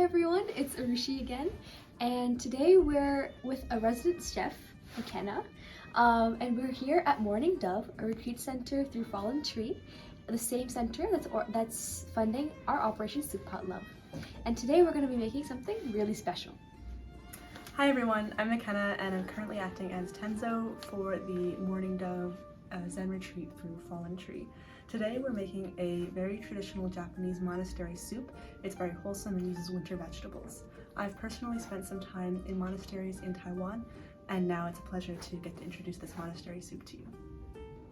everyone, it's Arushi again, and today we're with a resident chef, McKenna, and we're here at Morning Dove, a retreat center through Fallen Tree, the same center that's funding our Operation Soup Pot Love. And today we're going to be making something really special. Hi everyone, I'm McKenna and I'm currently acting as Tenzo for the Morning Dove Zen retreat through Fallen Tree. Today we're making a very traditional Japanese monastery soup. It's very wholesome and uses winter vegetables. I've personally spent some time in monasteries in Taiwan, and now it's a pleasure to get to introduce this monastery soup to you.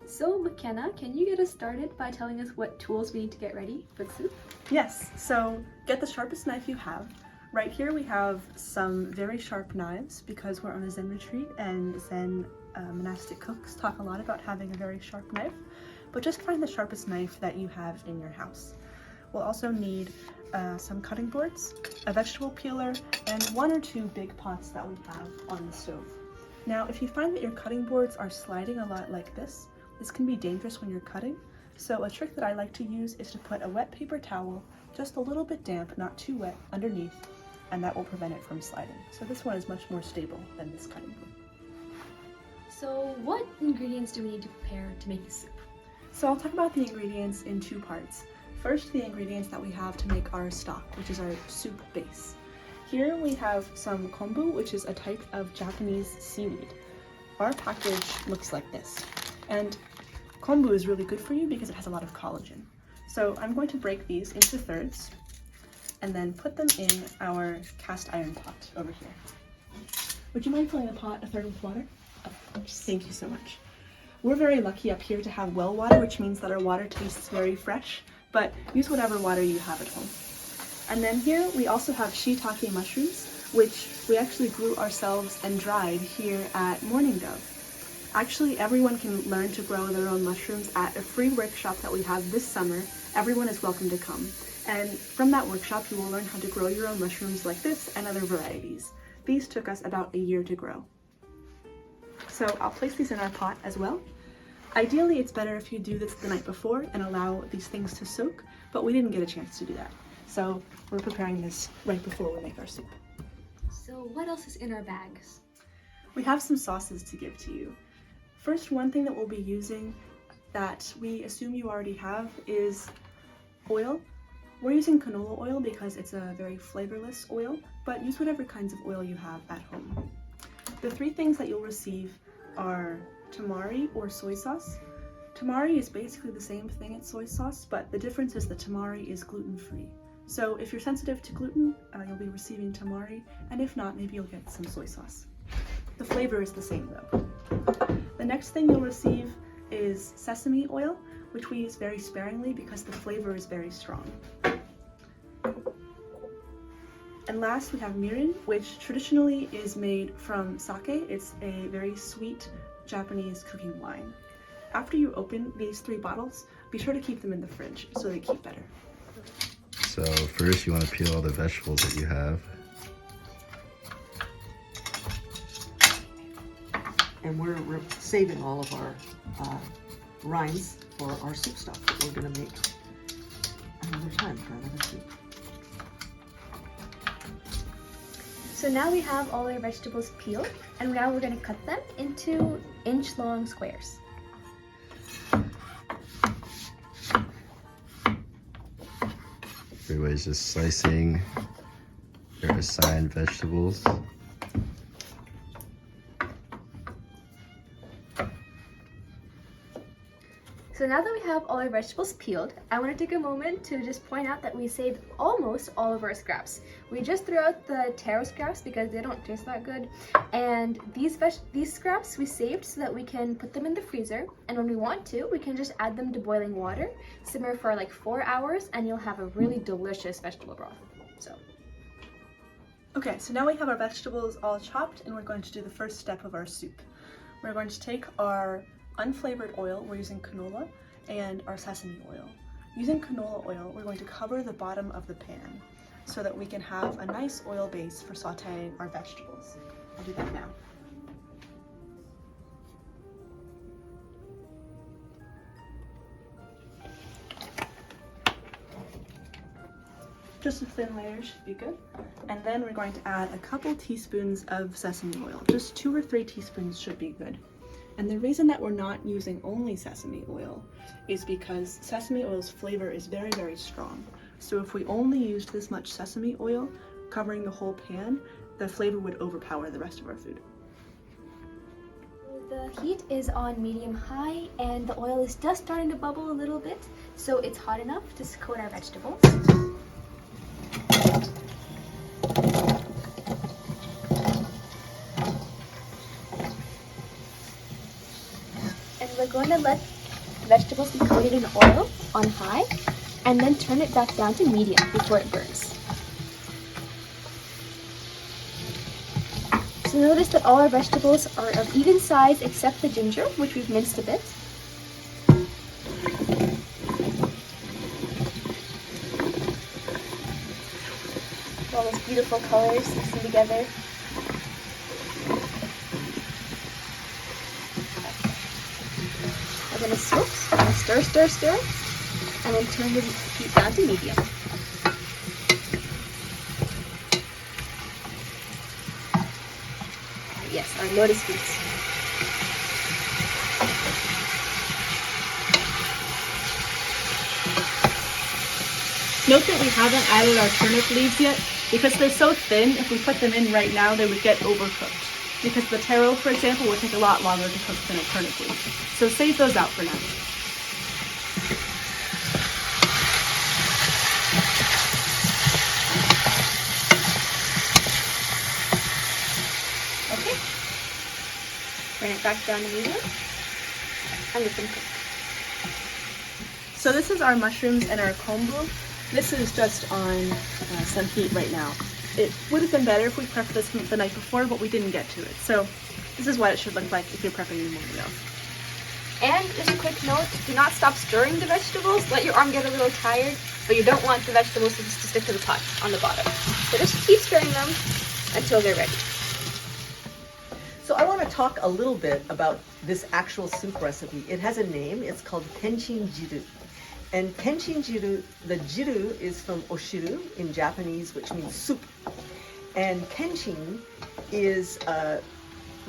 So McKenna, can you get us started by telling us what tools we need to get ready for the soup? Yes, so get the sharpest knife you have. Right here we have some very sharp knives because we're on a Zen retreat and Zen monastic cooks talk a lot about having a very sharp knife, but just find the sharpest knife that you have in your house. We'll also need some cutting boards, a vegetable peeler, and 1 or 2 big pots that we have on the stove. Now, if you find that your cutting boards are sliding a lot like this can be dangerous when you're cutting. So a trick that I like to use is to put a wet paper towel, just a little bit damp, not too wet, underneath, and that will prevent it from sliding. So this one is much more stable than this cutting board. So what ingredients do we need to prepare to make the soup? So I'll talk about the ingredients in 2 parts. First, the ingredients that we have to make our stock, which is our soup base. Here we have some kombu, which is a type of Japanese seaweed. Our package looks like this. And kombu is really good for you because it has a lot of collagen. So I'm going to break these into thirds and then put them in our cast iron pot over here. Would you mind filling the pot a third with water? Of course. Thank you so much. We're very lucky up here to have well water, which means that our water tastes very fresh, but use whatever water you have at home. And then here we also have shiitake mushrooms, which we actually grew ourselves and dried here at Morning Dove. Actually, everyone can learn to grow their own mushrooms at a free workshop that we have this summer. Everyone is welcome to come. And from that workshop, you will learn how to grow your own mushrooms like this and other varieties. These took us about a year to grow. So I'll place these in our pot as well. Ideally, it's better if you do this the night before and allow these things to soak, but we didn't get a chance to do that. So we're preparing this right before we make our soup. So what else is in our bags? We have some sauces to give to you. First, one thing that we'll be using that we assume you already have is oil. We're using canola oil because it's a very flavorless oil, but use whatever kinds of oil you have at home. The 3 things that you'll receive are tamari or soy sauce. Tamari is basically the same thing as soy sauce, but the difference is that tamari is gluten-free. So if you're sensitive to gluten, you'll be receiving tamari, and if not, maybe you'll get some soy sauce. The flavor is the same though. The next thing you'll receive is sesame oil, which we use very sparingly because the flavor is very strong. And last we have mirin, which traditionally is made from sake. It's a very sweet Japanese cooking wine. After you open these 3 bottles, be sure to keep them in the fridge so they keep better. So first you want to peel all the vegetables that you have. And we're saving all of our rinds for our soup stock that we're going to make another time for another soup. So now we have all our vegetables peeled, and now we're going to cut them into inch-long squares. Everybody's just slicing their assigned vegetables. So now that we have all our vegetables peeled, I want to take a moment to just point out that we saved almost all of our scraps. We just threw out the taro scraps because they don't taste that good, and these scraps we saved so that we can put them in the freezer, and when we want to, we can just add them to boiling water, simmer for like 4 hours, and you'll have a really delicious vegetable broth. Okay, so now we have our vegetables all chopped and we're going to do the first step of our soup. We're going to take our unflavored oil, we're using canola, and our sesame oil. Using canola oil, we're going to cover the bottom of the pan so that we can have a nice oil base for sauteing our vegetables. I'll do that now. Just a thin layer should be good. And then we're going to add a couple teaspoons of sesame oil. Just 2 or 3 teaspoons should be good. And the reason that we're not using only sesame oil is because sesame oil's flavor is very, very strong. So if we only used this much sesame oil covering the whole pan, the flavor would overpower the rest of our food. The heat is on medium-high and the oil is just starting to bubble a little bit, so it's hot enough to coat our vegetables. And we're going to let vegetables be coated in oil on high and then turn it back down to medium before it burns. So notice that all our vegetables are of even size except the ginger, which we've minced a bit. All those beautiful colors mixing together. I'm gonna switch, I'm gonna stir, and then turn the heat down to medium. Yes, our lotus beets. Note that we haven't added our turnip leaves yet because they're so thin. If we put them in right now, they would get overcooked. Because the taro, for example, would take a lot longer to cook than a turnip leaf. So save those out for now. Okay. Bring it back down to medium and let them cook. So this is our mushrooms and our kombu. This is just on some heat right now. It would have been better if we prepped this the night before, but we didn't get to it. So this is what it should look like if you're prepping your morning meals. And just a quick note, do not stop stirring the vegetables. Let your arm get a little tired, but you don't want the vegetables to stick to the pot on the bottom. So just keep stirring them until they're ready. So I want to talk a little bit about this actual soup recipe. It has a name. It's called Kenchinjiru. And Kenchinjiru, the jiru is from oshiru in Japanese, which means soup. And Kenchin is a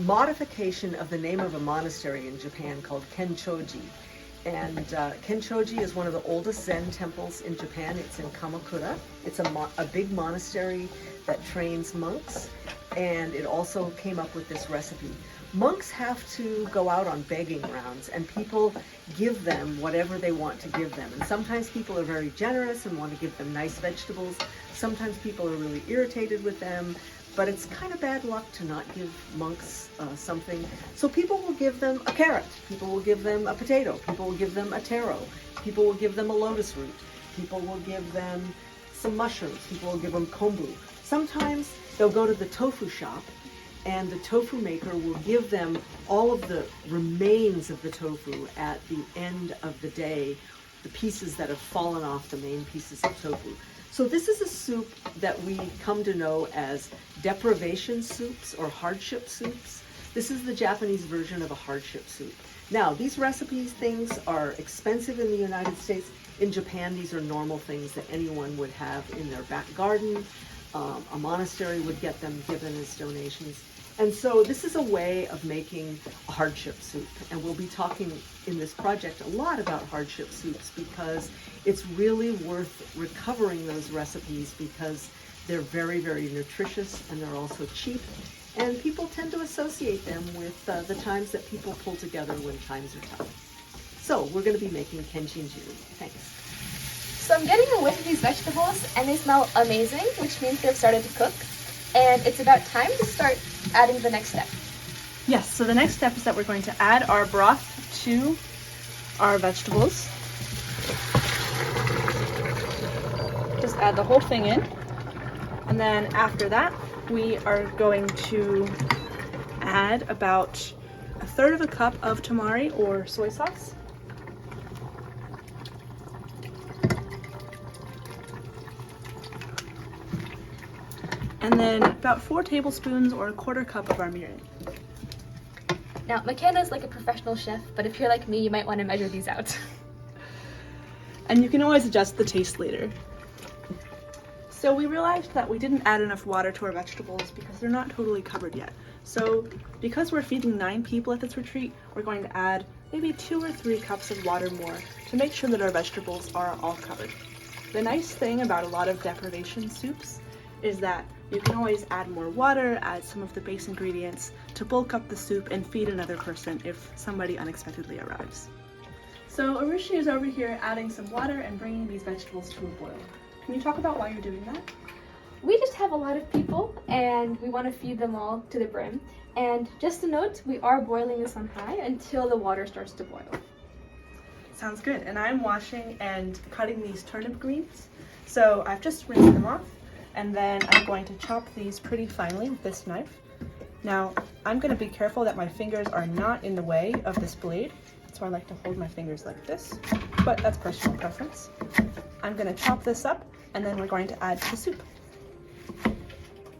modification of the name of a monastery in Japan called Kenchoji. And Kenchoji is one of the oldest Zen temples in Japan. It's in Kamakura. It's a big monastery that trains monks. And it also came up with this recipe. Monks have to go out on begging rounds, and people give them whatever they want to give them. And sometimes people are very generous and want to give them nice vegetables. Sometimes people are really irritated with them, but it's kind of bad luck to not give monks something. So people will give them a carrot. People will give them a potato. People will give them a taro. People will give them a lotus root. People will give them some mushrooms. People will give them kombu. Sometimes they'll go to the tofu shop, and the tofu maker will give them all of the remains of the tofu at the end of the day, the pieces that have fallen off the main pieces of tofu. So this is a soup that we come to know as deprivation soups or hardship soups. This is the Japanese version of a hardship soup. Now, these recipes, things are expensive in the United States. In Japan, these are normal things that anyone would have in their back garden. A monastery would get them given as donations. And so this is a way of making a hardship soup. And we'll be talking in this project a lot about hardship soups because it's really worth recovering those recipes because they're very, very nutritious and they're also cheap. And people tend to associate them with the times that people pull together when times are tough. So we're going to be making Kenchinjiru. Thanks. So I'm getting a whiff of these vegetables and they smell amazing, which means they've started to cook. And it's about time to start adding the next step. Yes, so the next step is that we're going to add our broth to our vegetables. Just add the whole thing in. And then after that, we are going to add about 1/3 cup of tamari or soy sauce. And then about 4 tablespoons or 1/4 cup of our mirin. Now, McKenna's like a professional chef, but if you're like me, you might want to measure these out. And you can always adjust the taste later. So we realized that we didn't add enough water to our vegetables because they're not totally covered yet. So because we're feeding 9 people at this retreat, we're going to add maybe 2 or 3 cups of water more to make sure that our vegetables are all covered. The nice thing about a lot of deprivation soups is that you can always add more water, add some of the base ingredients to bulk up the soup and feed another person if somebody unexpectedly arrives. So Arushi is over here adding some water and bringing these vegetables to a boil. Can you talk about why you're doing that? We just have a lot of people and we want to feed them all to the brim. And just a note, we are boiling this on high until the water starts to boil. Sounds good. And I'm washing and cutting these turnip greens. So I've just rinsed them off, and then I'm going to chop these pretty finely with this knife. Now, I'm going to be careful that my fingers are not in the way of this blade. So I like to hold my fingers like this, but that's personal preference. I'm going to chop this up, and then we're going to add to the soup.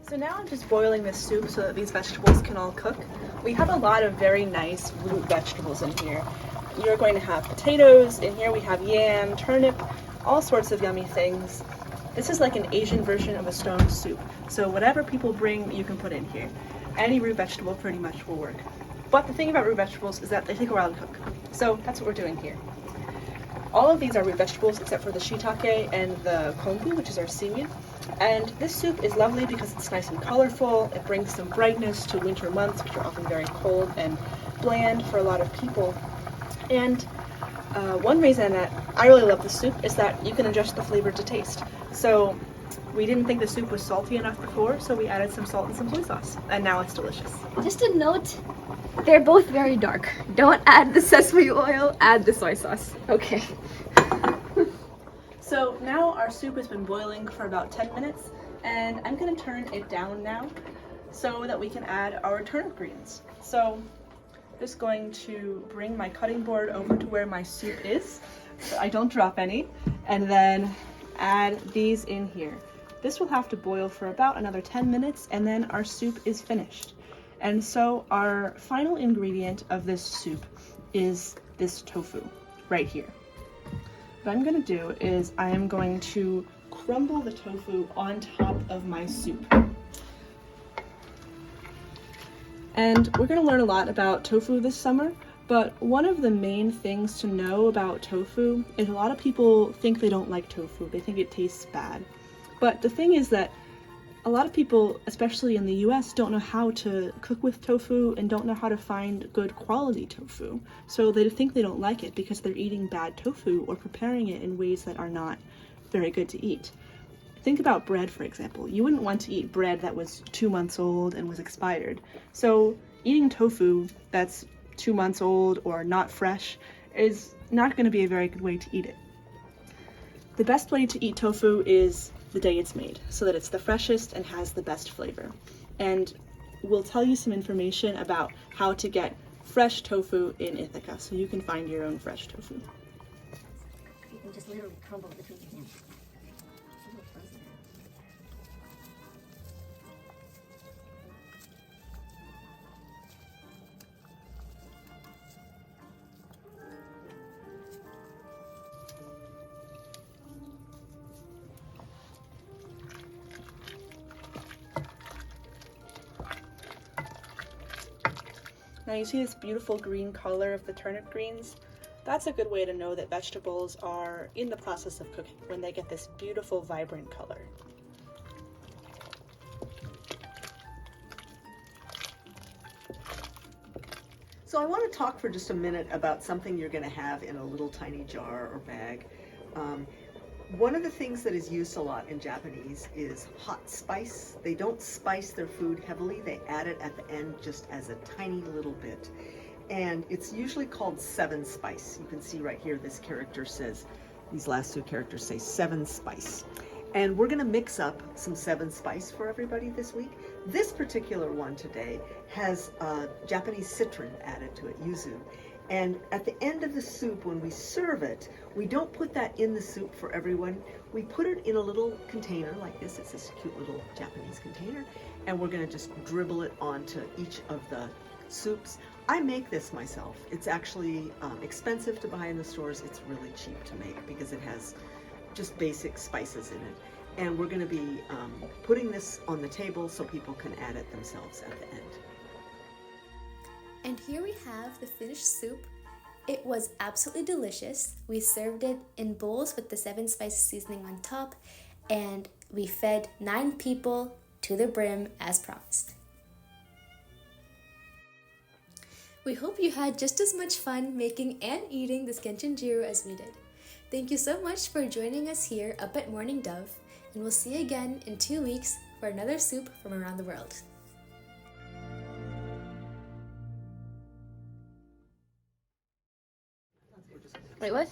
So now I'm just boiling this soup so that these vegetables can all cook. We have a lot of very nice root vegetables in here. You're going to have potatoes, in here we have yam, turnip, all sorts of yummy things. This is like an Asian version of a stone soup, so whatever people bring, you can put in here. Any root vegetable pretty much will work. But the thing about root vegetables is that they take a while to cook, so that's what we're doing here. All of these are root vegetables except for the shiitake and the kombu, which is our seaweed. And this soup is lovely because it's nice and colorful. It brings some brightness to winter months, which are often very cold and bland for a lot of people. And one reason that I really love this soup is that you can adjust the flavor to taste. So we didn't think the soup was salty enough before, so we added some salt and some soy sauce, and now it's delicious. Just a note, they're both very dark. Don't add the sesame oil, add the soy sauce. Okay. So now our soup has been boiling for about 10 minutes, and I'm going to turn it down now so that we can add our turnip greens. So just going to bring my cutting board over to where my soup is so I don't drop any, and then add these in here. This will have to boil for about another 10 minutes, and then our soup is finished. And so our final ingredient of this soup is this tofu right here. What I'm going to do is I am going to crumble the tofu on top of my soup. And we're going to learn a lot about tofu this summer, but one of the main things to know about tofu is a lot of people think they don't like tofu. They think it tastes bad. But the thing is that a lot of people, especially in the US, don't know how to cook with tofu and don't know how to find good quality tofu. So they think they don't like it because they're eating bad tofu or preparing it in ways that are not very good to eat. Think about bread, for example. You wouldn't want to eat bread that was 2 months old and was expired. So eating tofu that's 2 months old or not fresh is not going to be a very good way to eat it. The best way to eat tofu is the day it's made, so that it's the freshest and has the best flavor. And we'll tell you some information about how to get fresh tofu in Ithaca, so you can find your own fresh tofu. You can just literally crumble it between your hands. Now you see this beautiful green color of the turnip greens? That's a good way to know that vegetables are in the process of cooking, when they get this beautiful vibrant color. So I want to talk for just a minute about something you're going to have in a little tiny jar or bag. One of the things that is used a lot in Japanese is hot spice. They don't spice their food heavily. They add it at the end just as a tiny little bit. And it's usually called 7 spice. You can see right here this character says, these last 2 characters say 7 spice. And we're going to mix up some 7 spice for everybody this week. This particular one today has Japanese citron added to it, yuzu. And at the end of the soup, when we serve it, we don't put that in the soup for everyone. We put it in a little container like this. It's this cute little Japanese container. And we're going to just dribble it onto each of the soups. I make this myself. It's actually expensive to buy in the stores. It's really cheap to make because it has just basic spices in it. And we're going to be putting this on the table so people can add it themselves at the end. And here we have the finished soup. It was absolutely delicious. We served it in bowls with the 7 spice seasoning on top, and we fed 9 people to the brim as promised. We hope you had just as much fun making and eating this Kenchinjiru as we did. Thank you so much for joining us here up at Morning Dove, and we'll see you again in 2 weeks for another soup from around the world. Wait, what?